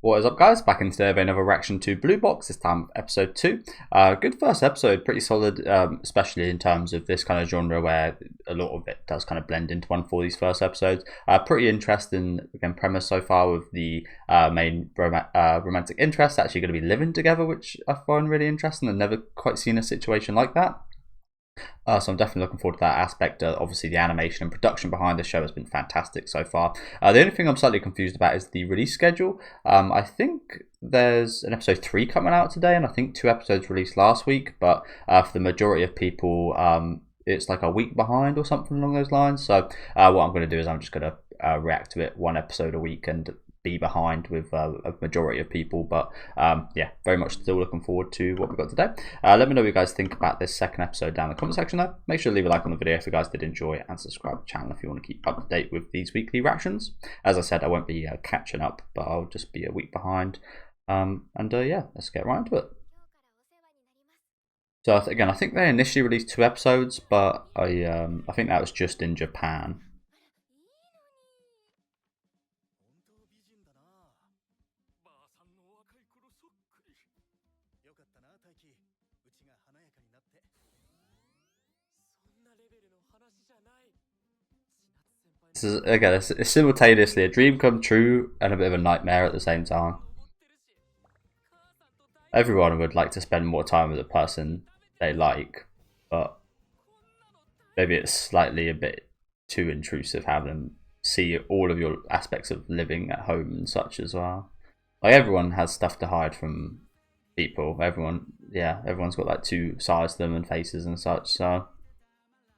What is up, guys? Back in today of another reaction to Blue Box, this time episode 2. Good first episode, pretty solid, especially in terms of this kind of genre where a lot of it does kind of blend into one for these first episodes. Pretty interesting, again, premise so far with the main romantic interest actually going to be living together, which I find really interesting. I've never quite seen a situation like that. So I'm definitely looking forward to that aspect. Obviously, the animation and production behind the show has been fantastic so far. The only thing I'm slightly confused about is the release schedule. I think there's an episode 3 coming out today, and I think 2 episodes released last week. But for the majority of people, it's like a week behind or something along those lines. So what I'm going to do is I'm just going to react to it 1 episode a week and be behind with a majority of people, but yeah, very much still looking forward to what we've got today. Let me know what you guys think about this second episode down in the comment section though. Make sure to leave a like on the video if you guys did enjoy it, and subscribe to the channel if you want to keep up to date with these weekly reactions. As I said, I won't be catching up, but I'll just be a week behind. Yeah, let's get right into it. So again, I think they initially released 2 episodes, but I think that was just in Japan. This is, again, it's simultaneously a dream come true and a bit of a nightmare at the same time. Everyone would like to spend more time with the person they like, but maybe it's slightly a bit too intrusive having them see all of your aspects of living at home and such as well. Like, everyone has stuff to hide from people. Everyone's got like 2 sides to them and faces and such, so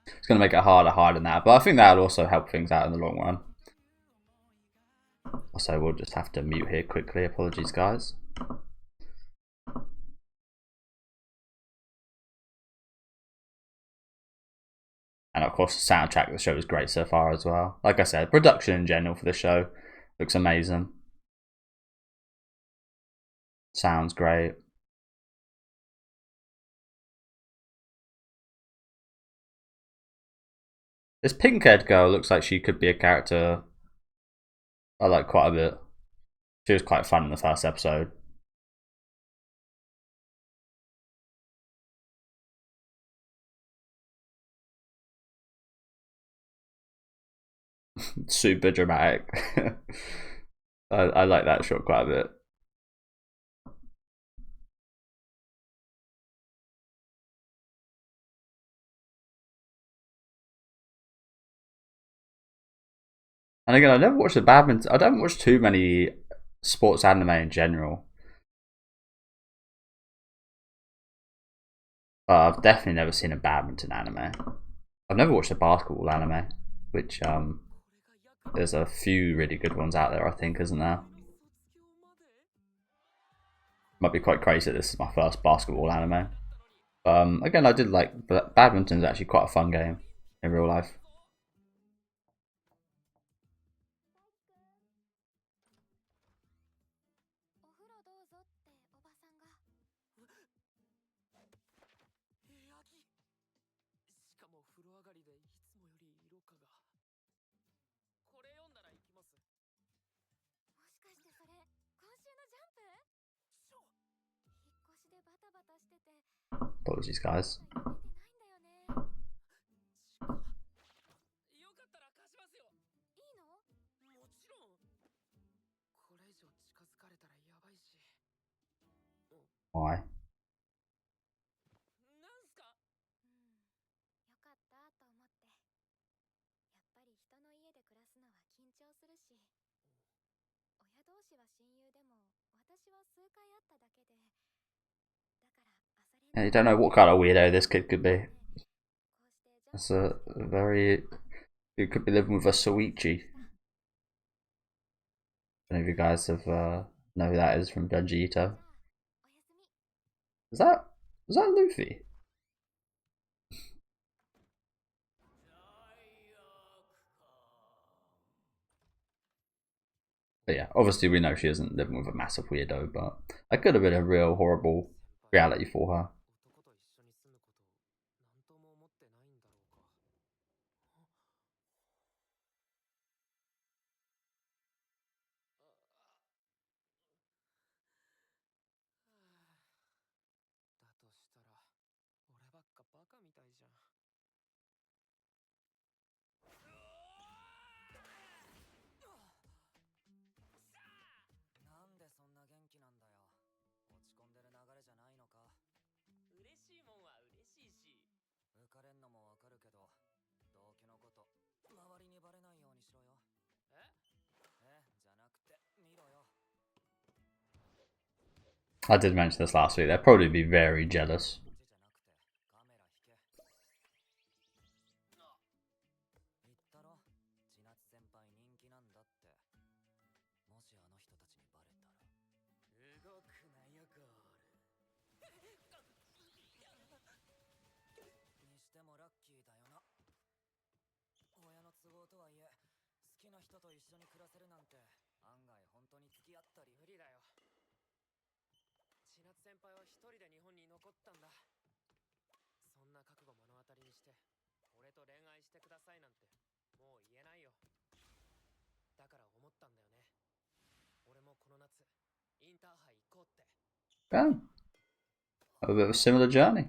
it's going to make it harder hiding that, but I think that'll also help things out in the long run. So we'll just have to mute here quickly. Apologies, guys. And of course, the soundtrack of the show is great so far as well. Like I said, production in general for the show looks amazing. Sounds great. This pink-haired girl looks like she could be a character I like quite a bit. She was quite fun in the first episode. Super dramatic. I like that shot quite a bit. And again, I never watched the badminton. I don't watch too many sports anime in general. I've definitely never seen a badminton anime. I've never watched a basketball anime, which there's a few really good ones out there, I think, isn't there? Might be quite crazy that this is my first basketball anime. Again, I did like, but badminton's actually quite a fun game in real life. Apologies, guys. Why? Yeah, you don't know what kind of weirdo this kid could be. It's a very... You could be living with a Soichi. Any of you guys have know who that is from Junji Ito? Is that Luffy? But yeah, obviously we know she isn't living with a massive weirdo, but that could have been a real horrible reality for her. I did mention this last week. They'll probably be very jealous. Oh, a bit of a similar journey.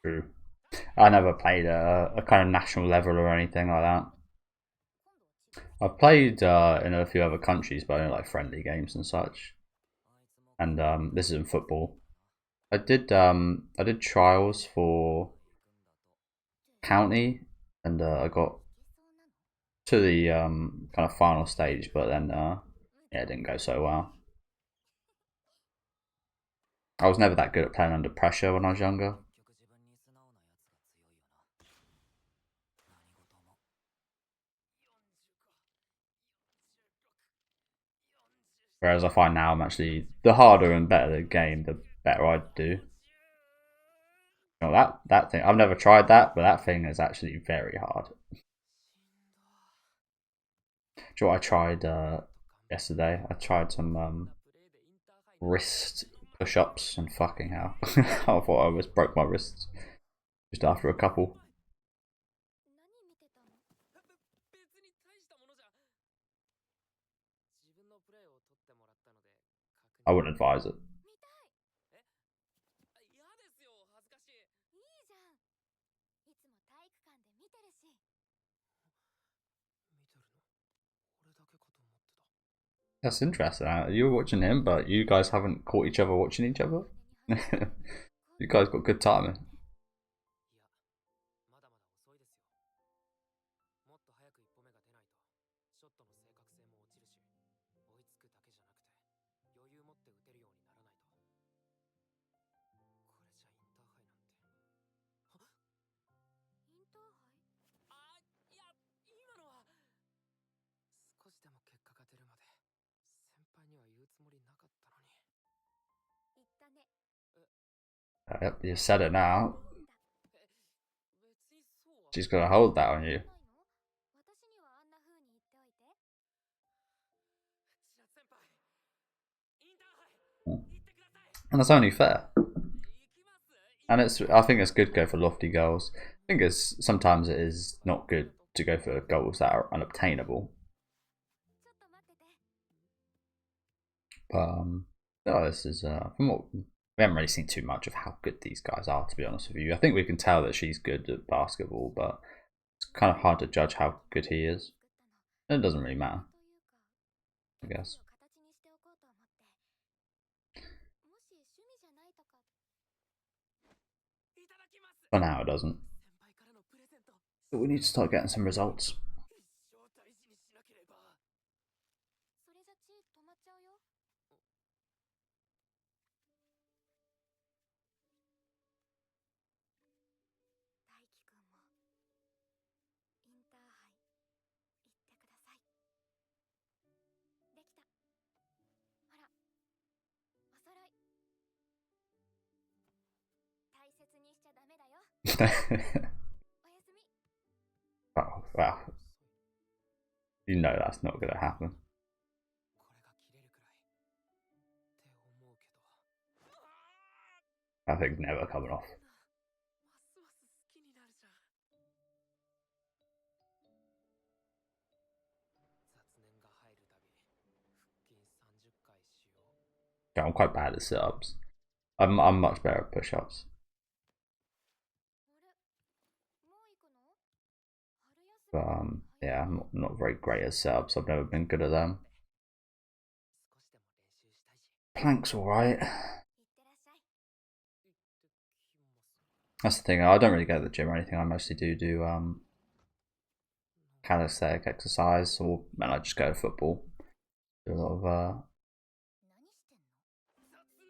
True. I never played a kind of national level or anything like that. I've played in a few other countries, but only like friendly games and such. And this isn't football. I did trials for county, and I got to the kind of final stage, but then yeah, it didn't go so well. I was never that good at playing under pressure when I was younger. Whereas I find now I'm actually, the harder and better the game, the better I do. You know, that thing, I've never tried that, but that thing is actually very hard. Do you know what I tried yesterday? I tried some wrist push-ups, and fucking hell. I thought I almost broke my wrists just after a couple. I wouldn't advise it. That's interesting. You were watching him, but you guys haven't caught each other watching each other. You guys got good timing. Yep, you said it now. She's gonna hold that on you. And that's only fair. And I think it's good to go for lofty goals. I think sometimes it is not good to go for goals that are unobtainable. But oh, this is from what we haven't really seen too much of how good these guys are, to be honest with you. I think we can tell that she's good at basketball, but it's kind of hard to judge how good he is. It doesn't really matter, I guess. For now, it doesn't. But we need to start getting some results. Oh, wow. You know that's not going to happen. That thing's never coming off. Yeah, I'm quite bad at sit-ups. I'm much better at push-ups. But yeah, I'm not very great at sit-ups. I've never been good at them. Plank's alright. That's the thing, I don't really go to the gym or anything. I mostly do calisthenic exercise, or man, I just go to football. Do a lot of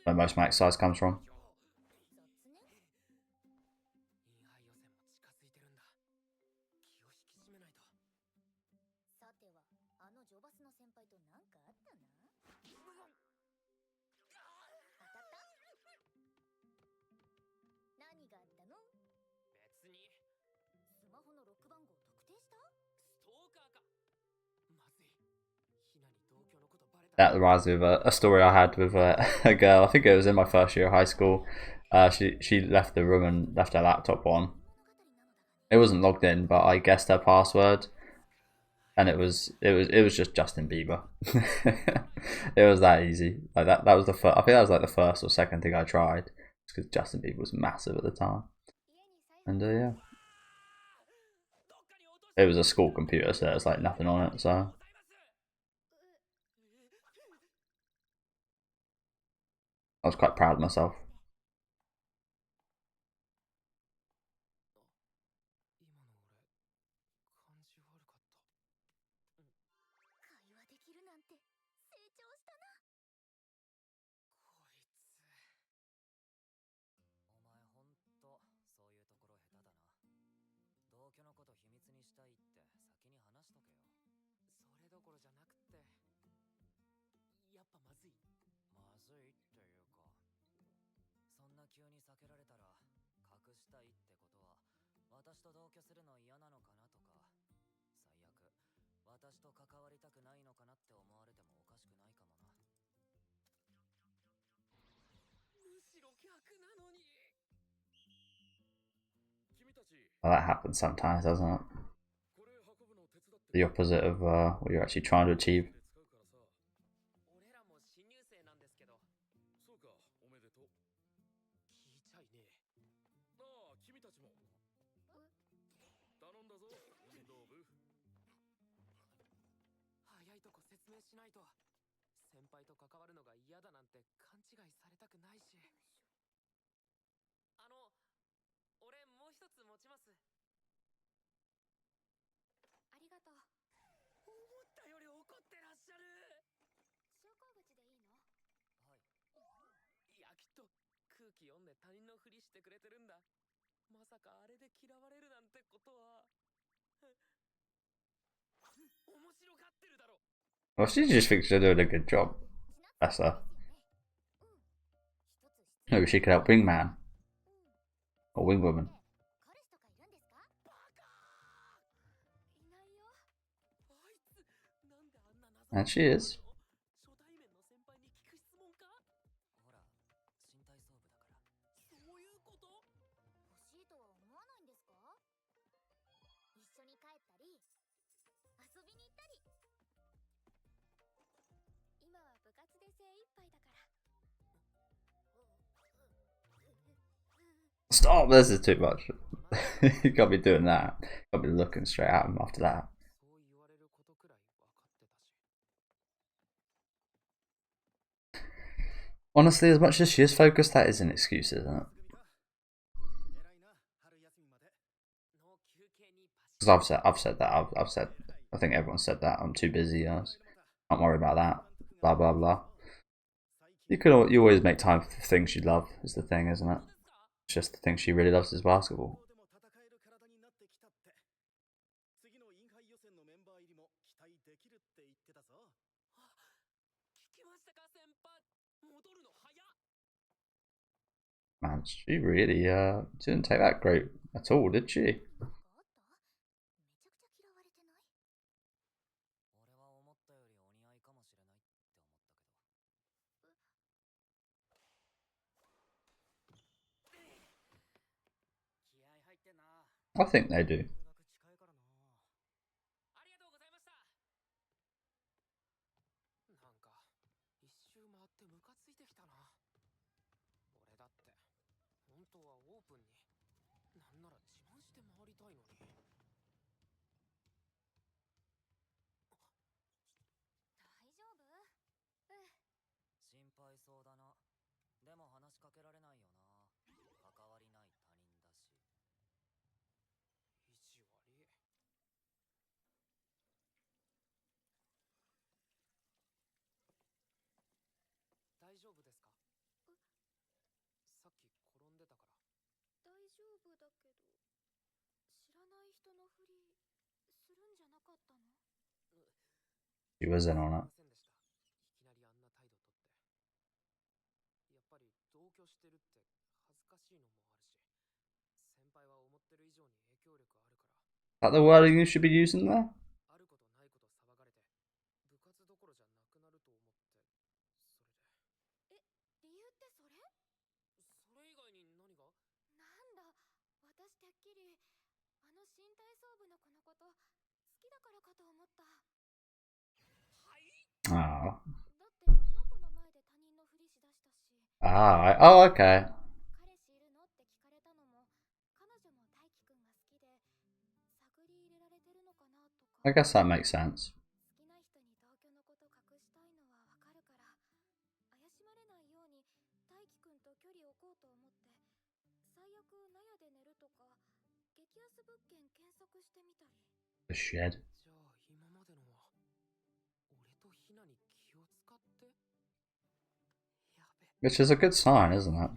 where most of my exercise comes from. That reminds me of a story I had with a girl. I think it was in my first year of high school. She left the room and left her laptop on. It wasn't logged in, but I guessed her password, and it was just Justin Bieber. It was that easy. Like that was the first. I think that was like the first or second thing I tried, because Justin Bieber was massive at the time. And yeah, it was a school computer, so there was like nothing on it. So I was quite proud of myself. Well, that happens sometimes, doesn't it? The opposite of what you're actually trying to achieve. Well, she just thinks you're doing a good job. That's her. Maybe she could help Wingman. Or Wingwoman. And she is. Stop, this is too much. You can't be doing that. You can't be looking straight at him after that. Honestly, as much as she is focused, that is an excuse, isn't it? Because I've said that. I've said. I think everyone said that. I'm too busy. Can't worry about that. Blah blah blah. You always make time for things you love. Is the thing, isn't it? It's just the thing she really loves is basketball. Man, she really didn't take that great at all, did she? I think they do. She was in on it. Is that the wording you should be using there? Oh. Oh, okay. I guess that makes sense. The shed. Which is a good sign, isn't it?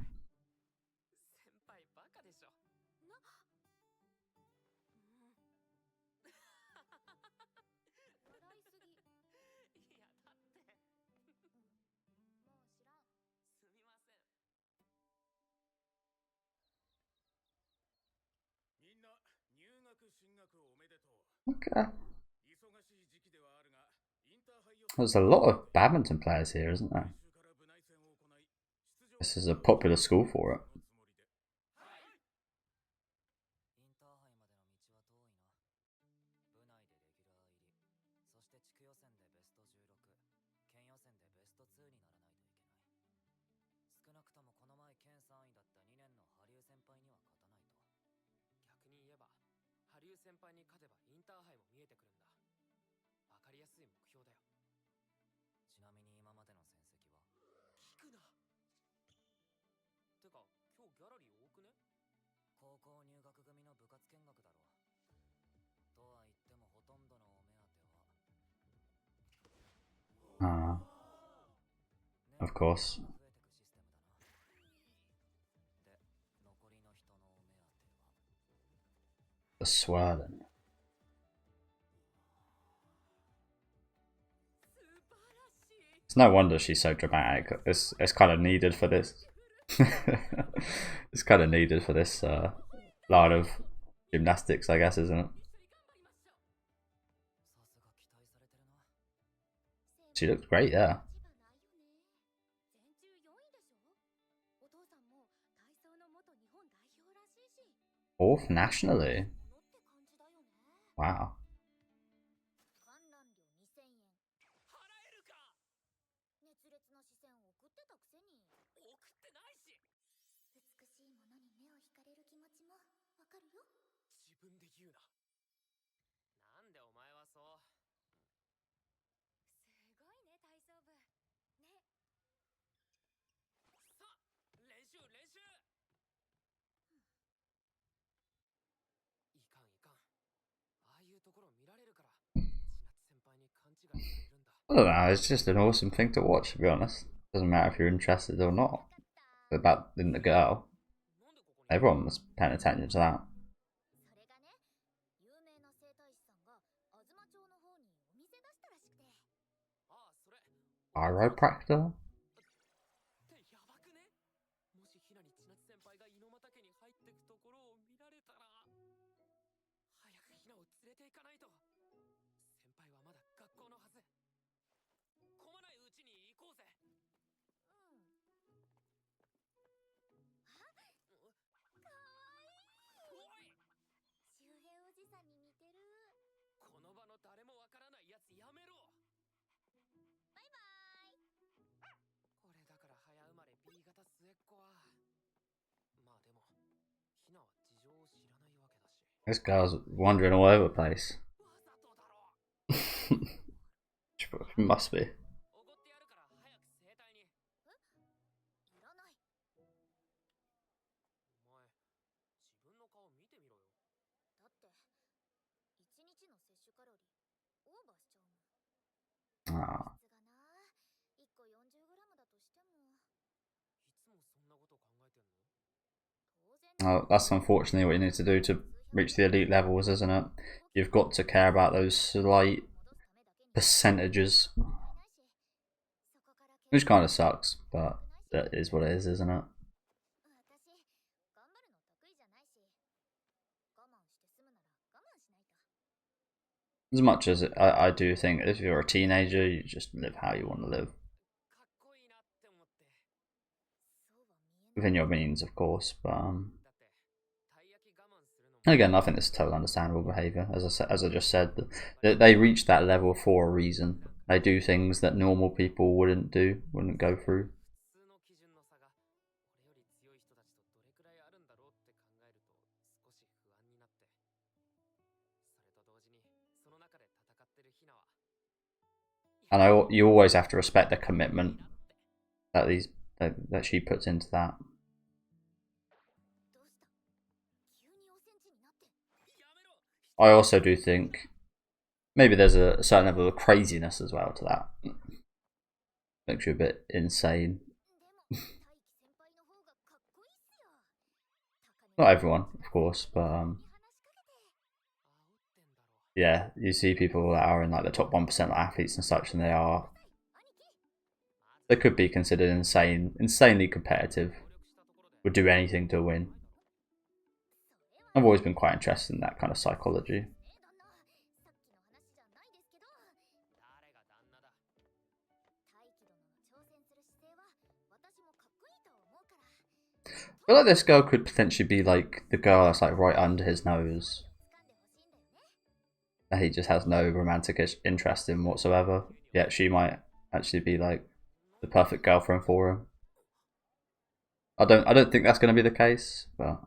Okay. There's a lot of badminton players here, isn't there? This is a popular school for it. Of course. The swirling. It's no wonder she's so dramatic. It's kind of needed for this. It's kind of needed for this line of gymnastics, I guess, isn't it? She looks great, yeah. Fourth nationally. Wow. I don't know, it's just an awesome thing to watch, to be honest. Doesn't matter if you're interested or not about in the girl. Everyone was paying attention to that. Chiropractor? This girl's wandering all over the place. Must be. Ah. Oh, that's unfortunately what you need to do to reach the elite levels, isn't it? You've got to care about those slight percentages. Which kind of sucks, but that is what it is, isn't it? As much as I do think if you're a teenager, you just live how you want to live. Within your means, of course, but again, I think this is totally understandable behaviour. As I just said, they reach that level for a reason. They do things that normal people wouldn't go through. And you always have to respect the commitment that she puts into that. I also do think maybe there's a certain level of craziness as well to that. Makes you a bit insane. Not everyone, of course, but yeah, you see people that are in like the top 1% of athletes and such, and they could be considered insanely competitive, would do anything to win. I've always been quite interested in that kind of psychology. I feel like this girl could potentially be like the girl that's like right under his nose. That he just has no romantic interest in whatsoever. Yet she might actually be like the perfect girlfriend for him. I don't think that's going to be the case, but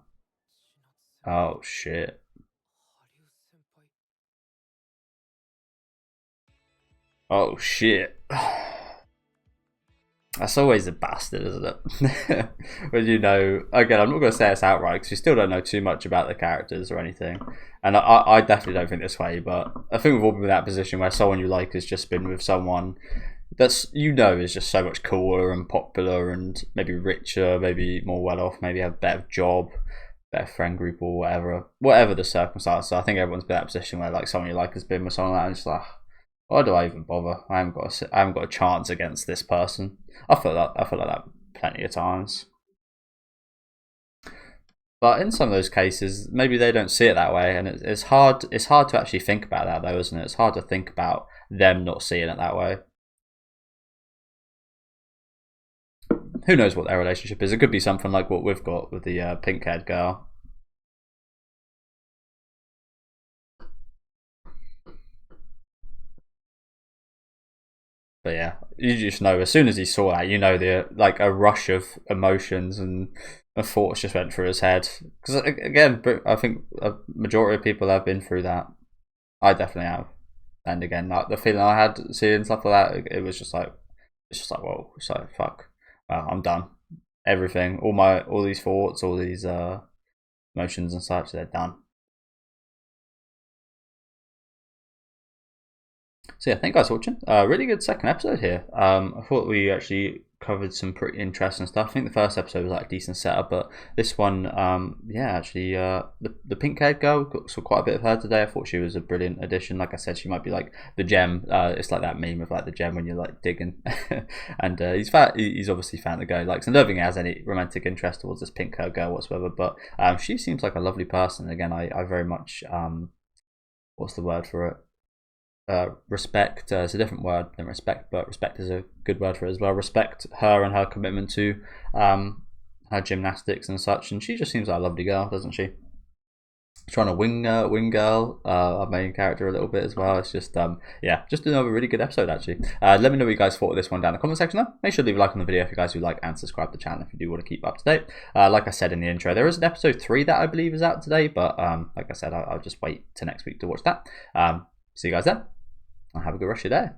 oh shit. Oh shit. That's always a bastard, isn't it? When you know, again, I'm not going to say it's outright because you still don't know too much about the characters or anything. And I definitely don't think this way, but I think we've all been in that position where someone you like has just been with someone that's, you know, is just so much cooler and popular and maybe richer, maybe more well off, maybe have a better job, better friend group or whatever the circumstances. So I think everyone's been in that position where like someone you like has been with someone like that and just like, why do I even bother? I haven't got a chance against this person. I feel like that plenty of times. But in some of those cases, maybe they don't see it that way, and it's hard to actually think about that, though, isn't it? It's hard to think about them not seeing it that way. Who knows what their relationship is? It could be something like what we've got with the pink-haired girl. But yeah, you just know as soon as he saw that, you know, like a rush of emotions and thoughts just went through his head. Because again, I think a majority of people have been through that. I definitely have. And again, like the feeling I had seeing stuff like that, it was just like, whoa, so fuck, well, I'm done. Everything, all these thoughts, all these emotions and such, they're done. So yeah, thank you guys for watching. Really good second episode here. I thought we actually covered some pretty interesting stuff. I think the first episode was like a decent setup, but this one, yeah, actually, the pink-haired girl, saw quite a bit of her today. I thought she was a brilliant addition. Like I said, she might be like the gem. It's like that meme of like the gem when you're like digging. And he's obviously found the guy he likes. And I don't think he has any romantic interest towards this pink-haired girl whatsoever. But she seems like a lovely person. Again, I very much what's the word for it? Respect. It's a different word than respect, but respect is a good word for it as well. Respect her and her commitment to her gymnastics and such, and she just seems like a lovely girl, doesn't she? trying to wing girl, our main character, a little bit as well. It's just yeah, just another really good episode actually. Let me know what you guys thought of this one down in the comment section though. Make sure to leave a like on the video if you guys do like, and subscribe to the channel if you do want to keep up to date. Like I said in the intro, there is an episode 3 that I believe is out today, but like I said, I'll just wait till next week to watch that. See you guys then, and have a good rest of your day.